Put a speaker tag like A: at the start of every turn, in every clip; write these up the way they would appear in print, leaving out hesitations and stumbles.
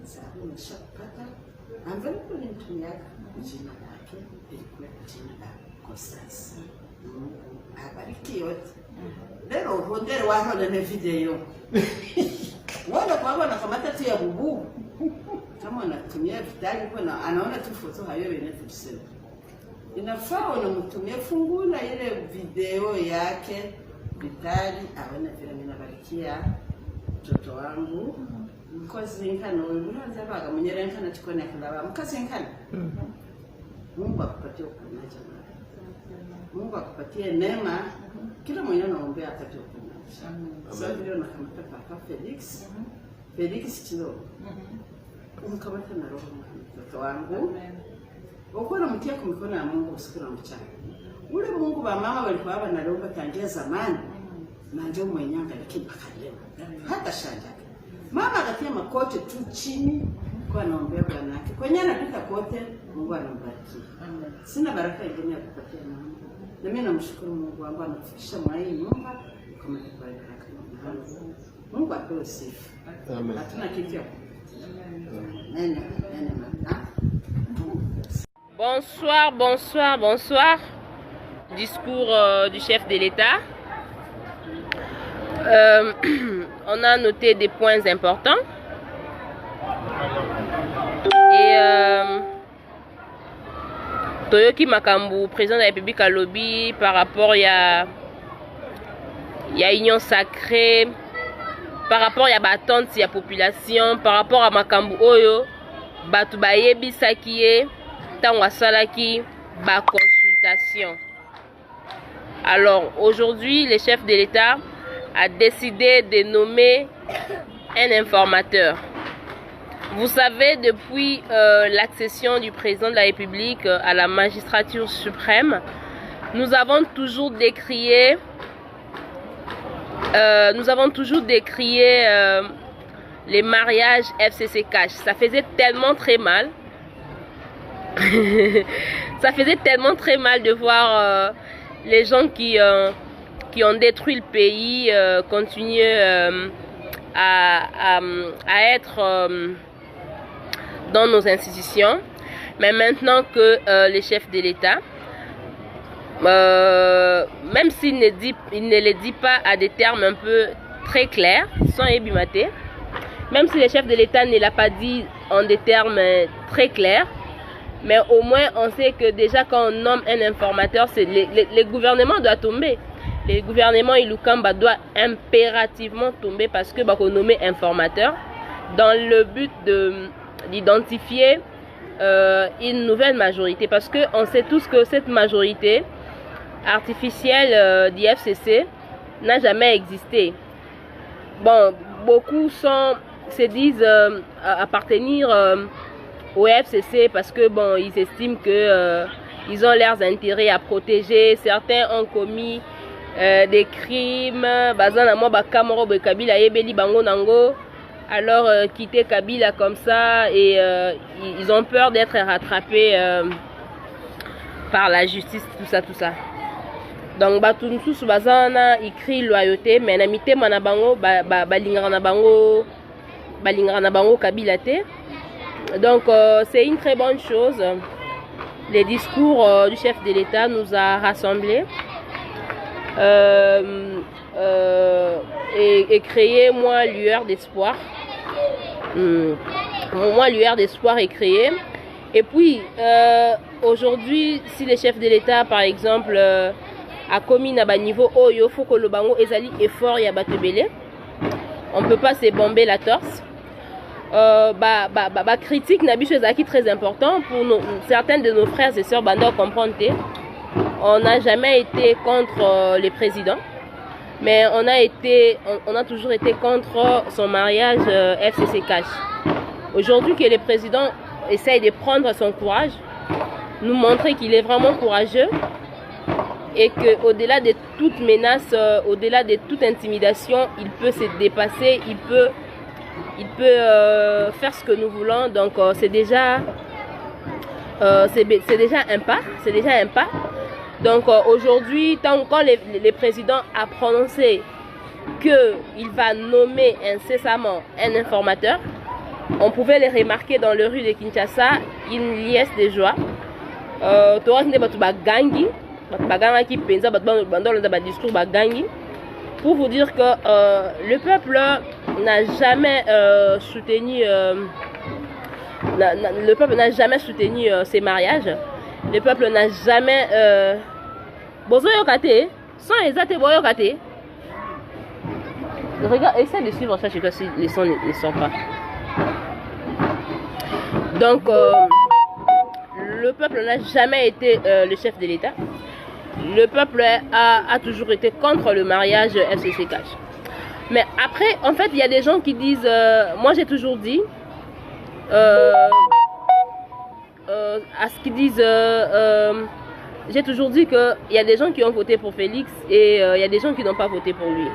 A: sababu nimeshapata envelope nilitumiaga jina lake ilikuwa jina la Constance. Abarikiwe. Lero hondere wahona na video. Wala kwa wana kamata tu ya bubu. Kama anatumia vitali kuna anaona tu foto hayo inatusema. Inafaa unamtumia fungula ile video yake vitali aone vile ninabarikia mtoto wangu. Mkozinkana unaanza baga munyerenkana chikone kalaba mkazinkana. Mungu akupatie uponyaji. Mungu akupatie neema. Kila mwenye anaombea apate uponyaji. Sasa ndio nakamata papa Felix. Felix Chilo. Umkamata na roho mtoto wangu. Uko namtia kwa mikono ya Mungu usiku na mchana. Ule Mungu wa mama walikuwa wanalomba tangia zamani. Na ndio mwenyanga lakini akalema. Hata shanja. Mama akatia makote tu chini kwa naombea Bwana yake. Kwenye anapita kote Mungu anambariki. Sina baraka nyingine ya kupatia mama. Na mimi namshukuru Mungu wangu anafikisha mwai nyumba kama ni baraka. Mungu apewe sifa. Amen. Hatuna kitu ya
B: Bonsoir, bonsoir, bonsoir. Discours du chef de l'État. On a noté des points importants. Et Toyoki Makambu, président de la République à lobby par rapport à union sacrée, par rapport à l'attente de la population, par rapport à Makambu Oyo, Batu Bayebi Sakie, Tangwa Salaki, ba consultation. Alors aujourd'hui, le chef de l'État a décidé de nommer un informateur. Vous savez, depuis l'accession du président de la République à la magistrature suprême, nous avons toujours décrié les mariages FCC Cash. Ça faisait tellement très mal. Ça faisait tellement très mal de voir les gens qui ont détruit le pays continuer à être dans nos institutions. Mais maintenant que les chefs de l'État, même s'il ne les dit pas à des termes un peu très clairs, sans ébimater, même si le chef de l'État ne l'a pas dit en des termes très clairs, mais au moins on sait que déjà quand on nomme un informateur, le gouvernement doit tomber. Le gouvernement Ilukamba doit impérativement tomber parce que on nomme informateur dans le but d'identifier une nouvelle majorité. Parce qu'on sait tous que cette majorité artificielle d'IFCC n'a jamais existé. Bon, beaucoup se disent appartenir au FCC parce que bon, ils estiment que ils ont leurs intérêts à protéger. Certains ont commis des crimes. Alors quitter Kabila comme ça et ils ont peur d'être rattrapés par la justice, tout ça. Donc Batunsu Bazana écrit loyauté, mais namité manabango balingana bango Kabila te. Donc c'est une très bonne chose. Le discours du chef de l'État nous a rassemblés et créé moi lueur d'espoir. Moi lueur d'espoir est créé. Et puis aujourd'hui, si le chef de l'État par exemple a commis na ba niveau oyo, faut que le bango ezali effort ya batebele. On peut pas se bomber la torse. Critique n'a pas très important pour certains de nos frères et sœurs bando comprendre. On n'a jamais été contre le président, mais on a toujours été contre son mariage FCC Cash. Aujourd'hui que le président essaye de prendre son courage, nous montrer qu'il est vraiment courageux et qu'au-delà de toute menace, au-delà de toute intimidation, il peut se dépasser, il peut faire ce que nous voulons. Donc c'est déjà un pas. Donc aujourd'hui, quand le président a prononcé qu'il va nommer incessamment un informateur, on pouvait les remarquer dans les rues de Kinshasa, une liesse de joie. Pour vous dire que le peuple n'a jamais soutenu ces mariages. Le peuple n'a jamais regarde, essaie de suivre ça, je sais pas si les sons ne sont pas. Donc le peuple n'a jamais été le chef de l'État. Le peuple a toujours été contre le mariage FCC Cash. Mais après, en fait, il y a des gens qui disent, moi j'ai toujours dit, à ce qu'ils disent, j'ai toujours dit qu'il y a des gens qui ont voté pour Félix et il y a des gens qui n'ont pas voté pour lui.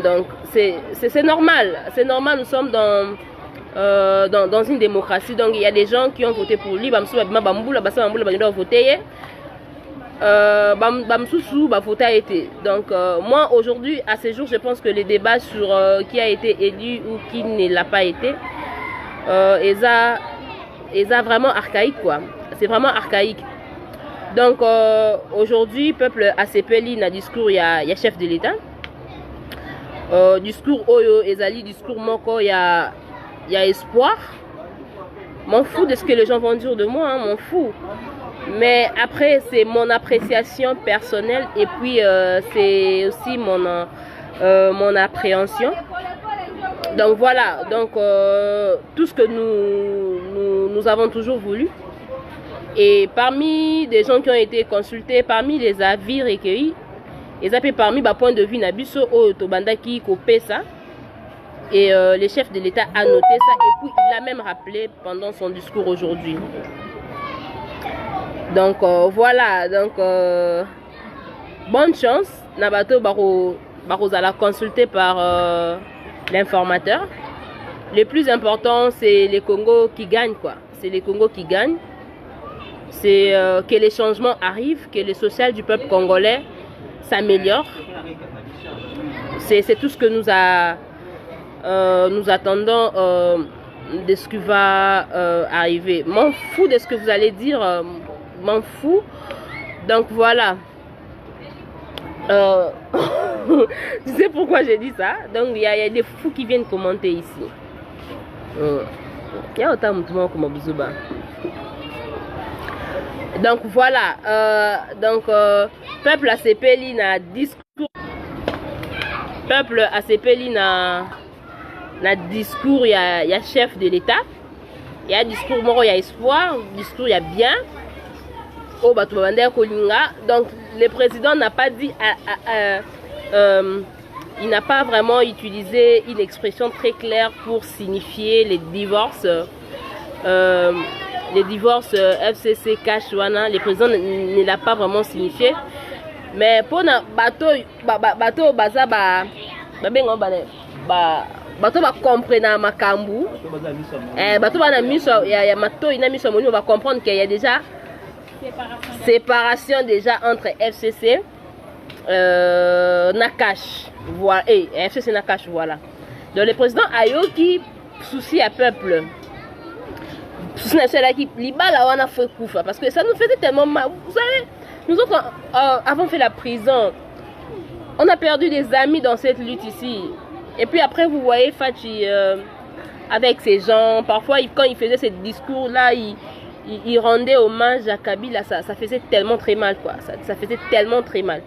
B: Donc c'est normal, nous sommes dans une démocratie, donc il y a des gens qui ont voté pour lui, donc moi aujourd'hui à ce jour je pense que les débats sur qui a été élu ou qui ne l'a pas été ils sont vraiment archaïque quoi, c'est vraiment archaïque. Donc aujourd'hui peuple ACPLI na discours il y a chef de l'État, discours oyo ezali discours moko il y a espoir, m'en fous de ce que les gens vont dire de moi, hein, m'en fous. Mais après, c'est mon appréciation personnelle et puis c'est aussi mon appréhension. Donc voilà, donc tout ce que nous avons toujours voulu. Et parmi des gens qui ont été consultés, parmi les avis recueillis, et ça fait parmi ma point de vue Nabiso au Tobandaki Kopesa. Et le chef de l'État a noté ça et puis il l'a même rappelé pendant son discours aujourd'hui. Donc voilà, donc bonne chance. Nabato Barozala consulté par l'informateur. Le plus important c'est les Congos qui gagnent quoi. C'est les Congos qui gagnent. C'est que les changements arrivent, que le social du peuple congolais s'améliore. C'est tout ce que nous attendons de ce qui va arriver. M'en fous de ce que vous allez dire, m'en fous. Donc voilà. Tu sais pourquoi j'ai dit ça? Donc il y a des fous qui viennent commenter ici. Il y a autant de monde comme Abouzuba. Donc voilà. Peuple ACPLI na discours. Peuple ACPLI na discours, il y a chef de l'État. Il y a discours moro, il y a espoir. Discours, il y a bien. Donc le président n'a pas dit il n'a pas vraiment utilisé une expression très claire pour signifier les divorces FCC Cash Wana. Le président ne l'a pas vraiment signifié. Mais pour na bateau baza bato ba comprendre makambu bato ba na miso ya mato ina miso moni va comprendre qu'il y a déjà séparation déjà entre FCC Nakash voilà et FCC Nakash voilà. Donc le président Ayoki souci à peuple souci national qui libala wana fait kufa parce que ça nous faisait tellement mal. Vous savez nous autres avons fait la prison, on a perdu des amis dans cette lutte ici. Et puis après, vous voyez Fachi avec ces gens, parfois quand il faisait ces discours-là, il rendait hommage à Kabila, ça faisait tellement très mal, quoi. Ça faisait tellement très mal.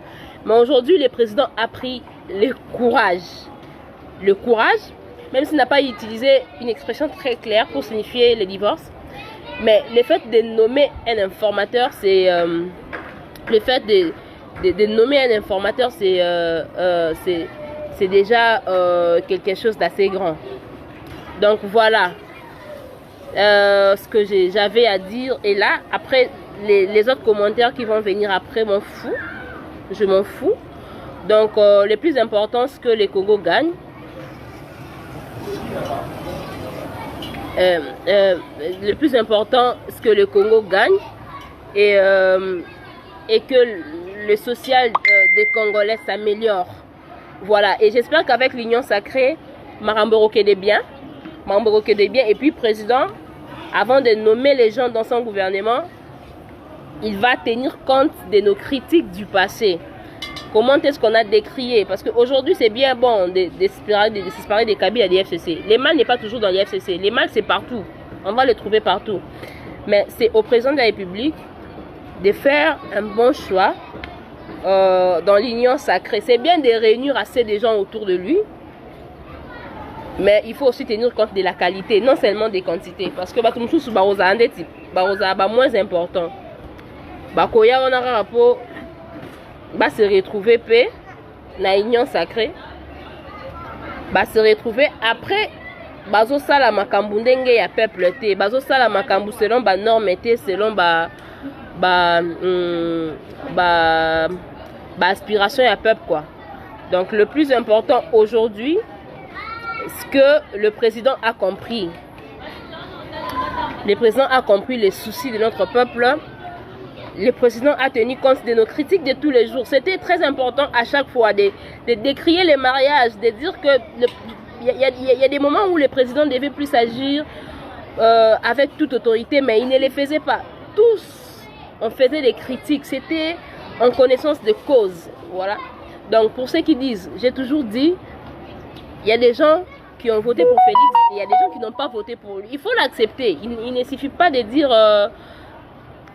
B: Mais aujourd'hui, le président a pris le courage. Le courage, même s'il n'a pas utilisé une expression très claire pour signifier le divorce. Mais le fait de nommer un informateur, c'est... le fait de nommer un informateur, c'est déjà quelque chose d'assez grand. Donc voilà ce que j'avais à dire. Et là, après, les autres commentaires qui vont venir après, m'en fous. Je m'en fous. Donc le plus important, c'est que les Congo gagnent. Le plus important, c'est que le Congo gagne. Et que le social des Congolais s'améliore. Voilà, et j'espère qu'avec l'Union Sacrée, Maramboro est bien. Mamboroko de bien. Et puis président, avant de nommer les gens dans son gouvernement, il va tenir compte de nos critiques du passé. Comment est-ce qu'on a décrié? Parce qu'aujourd'hui, c'est bien bon de s'espérer des cabines à des FCC. Les mal n'est pas toujours dans les FCC. Les mal, c'est partout. On va les trouver partout. Mais c'est au président de la République de faire un bon choix dans l'union sacrée. C'est bien de réunir assez de gens autour de lui. Mais il faut aussi tenir compte de la qualité, non seulement des quantités. Parce que Batumsou Baroza a des types. Baroza est moins important. Bakoya, on a un rapport. Va se retrouver paix na union sacrée, va se retrouver après bazo sala makambu ndenge ya peuple te, bazo sala makambu selon ba norme te, selon ba aspiration ya peuple quoi. Donc le plus important aujourd'hui, ce que le président a compris, le président a compris les soucis de notre peuple. Le président a tenu compte de nos critiques de tous les jours. C'était très important à chaque fois de décrier les mariages, de dire que il y a des moments où le président devait plus agir avec toute autorité, mais il ne les faisait pas. Tous, on faisait des critiques. C'était en connaissance de cause. Voilà. Donc pour ceux qui disent, j'ai toujours dit, il y a des gens qui ont voté pour Félix, et il y a des gens qui n'ont pas voté pour lui. Il faut l'accepter. Il ne suffit pas de dire...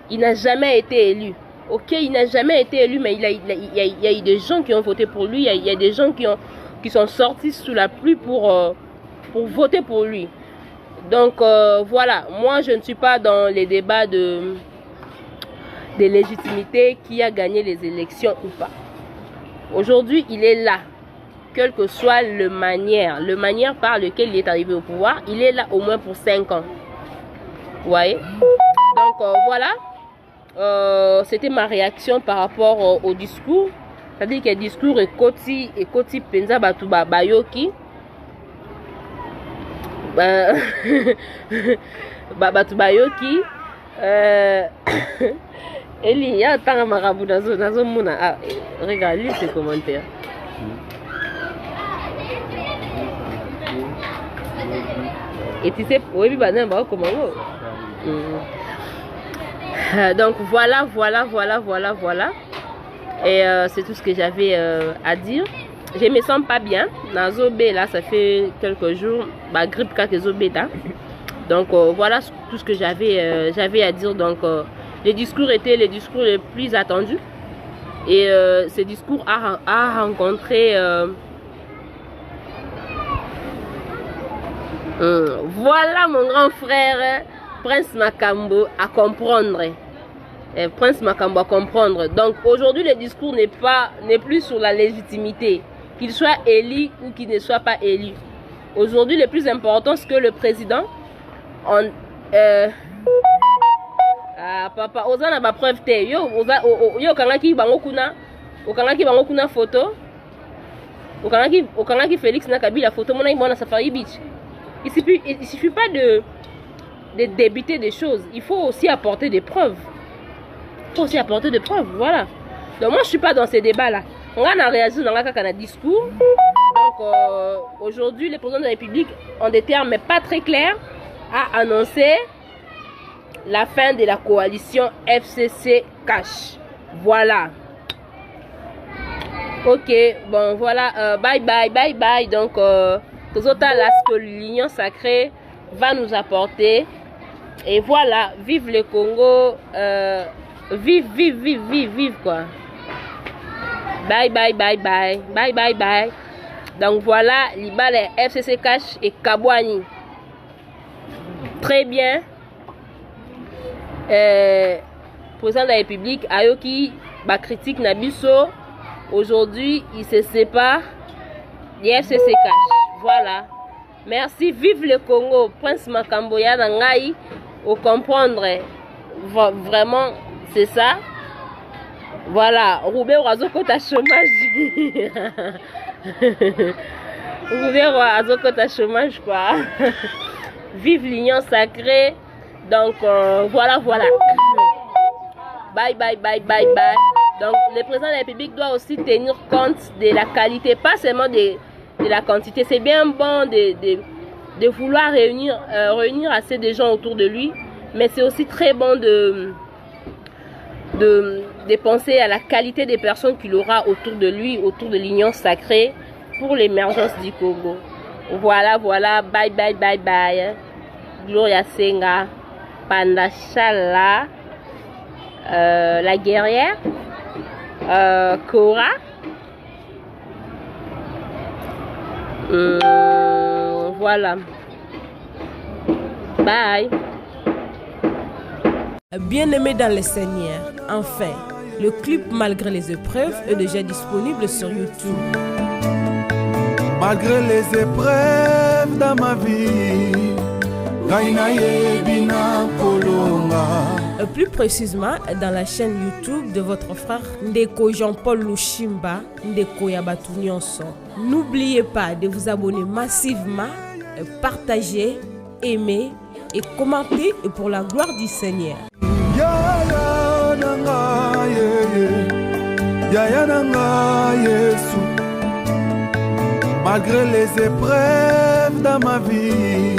B: il n'a jamais été élu. Ok, il n'a jamais été élu, mais il y a eu des gens qui ont voté pour lui. Il y a des gens qui sont sortis sous la pluie pour voter pour lui. Donc voilà, moi je ne suis pas dans les débats de légitimité, qui a gagné les élections ou pas. Aujourd'hui, il est là. Quelle que soit le manière par lequel il est arrivé au pouvoir, il est là au moins pour 5 ans. Vous voyez? Donc voilà. C'était ma réaction par rapport au discours. C'est-à-dire que le discours est koti penza batuba bayoki. Batuba yoki. Eli, ya tanga marabu nazo muna. Ah, regarde, lis ces commentaires. Et tu sais, oui, bah non, bah comment? Donc voilà. Et c'est tout ce que j'avais à dire. Je me sens pas bien. Nazobé là, ça fait quelques jours. Ma grippe kakezobé là. Donc voilà tout ce que j'avais à dire. Donc le discours était le discours le plus attendu. Et ce discours a rencontré voilà mon grand frère Prince Makambo à comprendre. Prince Makambo à comprendre. Donc aujourd'hui le discours n'est plus sur la légitimité, qu'il soit élu ou qu'il ne soit pas élu. Aujourd'hui le plus important c'est que le président papa ozana ba preuve te yo kangaki bango kuna photo okangaki Félix na Kabila photo mona ibona Safari Beach. Il suffit pas de débiter des choses, il faut aussi apporter des preuves. Voilà. Donc moi je suis pas dans ces débats là. On a réagi dans un discours. Donc aujourd'hui le président de la République en des termes pas très clairs a annoncé la fin de la coalition FCC Cash. Voilà. Ok, bon voilà, bye bye. Donc tout autant là ce que l'union sacrée va nous apporter. Et voilà, vive le Congo, vive quoi. Bye bye. Donc voilà, l'Ibale FCC Cash et Kabouani. Très bien. Président de la République, Ayoki, ba critique Nabiso. Aujourd'hui, il se sépare du FCC Cash. Voilà. Merci, vive le Congo. Prince Makamboya Nangai, au comprendre. Vraiment, c'est ça. Voilà. Roubé Orazoko ta chômage. Roubé Orazoko ta chômage, quoi. Vive l'union sacrée. Donc, voilà. Bye. Donc, le président de la République doit aussi tenir compte de la qualité, pas seulement de la quantité. C'est bien bon de vouloir réunir assez de gens autour de lui, mais c'est aussi très bon de penser à la qualité des personnes qu'il aura autour de lui, autour de l'union sacrée pour l'émergence du Congo. Voilà, bye bye bye bye. Gloria Senga, Panda Chala, la guerrière, Cora. Voilà. Bye.
C: Bien-aimé dans le Seigneur, enfin, le clip Malgré les épreuves est déjà disponible sur YouTube.
D: Malgré les épreuves dans ma vie,
C: plus précisément dans la chaîne YouTube de votre frère Ndeko Jean-Paul Lushimba, Ndeko Yabatu Nyonso. N'oubliez pas de vous abonner massivement, partager, aimer et commenter pour la gloire du Seigneur.
D: Malgré les épreuves dans ma vie,